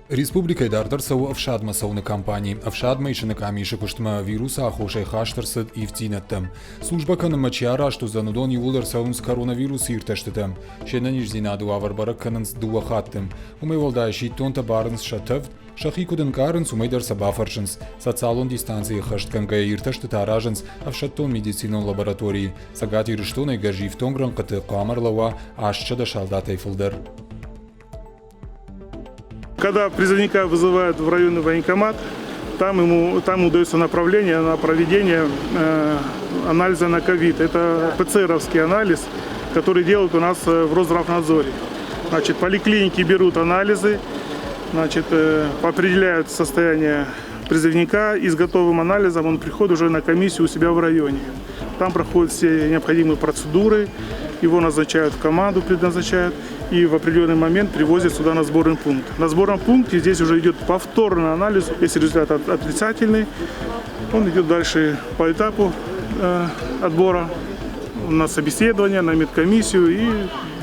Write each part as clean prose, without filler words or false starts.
Республикой дардырсау авшадма сауны компании, авшадма ишинаками ишикуштма вируса ахошай хаштырсыд ифтинеттем. Служба каныма чиара, что занудон юлдар саунс коронавирус иртештетем. Шенаниш зинаду аварбара канынс дуахаттем. Умевалда шиттонта барнс шатев, шахикуден карнс умейдар сабафаршинс. Социалон дистанции хаштkanга иртештет араженс, авшаттон медицинон лаборатории. Сагати риштоной гажив тонгран каты камарлава, ашчада шалдатай филдер. Когда призывника вызывают в районный военкомат, там удается направление на проведение анализа на ковид. Это ПЦРовский анализ, который делают у нас в Росздравнадзоре. Значит, поликлиники берут анализы, значит, определяют состояние призывника, и с готовым анализом он приходит уже на комиссию у себя в районе. Там проходят все необходимые процедуры, его назначают в команду, предназначают, и в определенный момент привозят сюда на сборный пункт. На сборном пункте здесь уже идет повторный анализ. Если результат отрицательный, он идет дальше по этапу отбора на собеседование, на медкомиссию и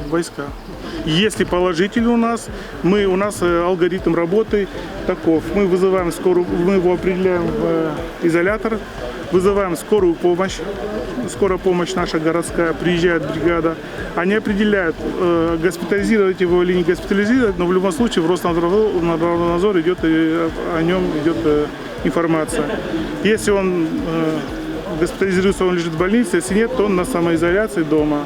войска. Если положительный у нас алгоритм работы таков. Мы вызываем скорую, мы его определяем в изолятор, вызываем скорую помощь. Скорая помощь наша городская, приезжает бригада. Они определяют, госпитализировать его или не госпитализировать, но в любом случае в Росздравнадзор идет, о нем идет информация. Если он госпитализируется, он лежит в больнице, если нет, то он на самоизоляции дома.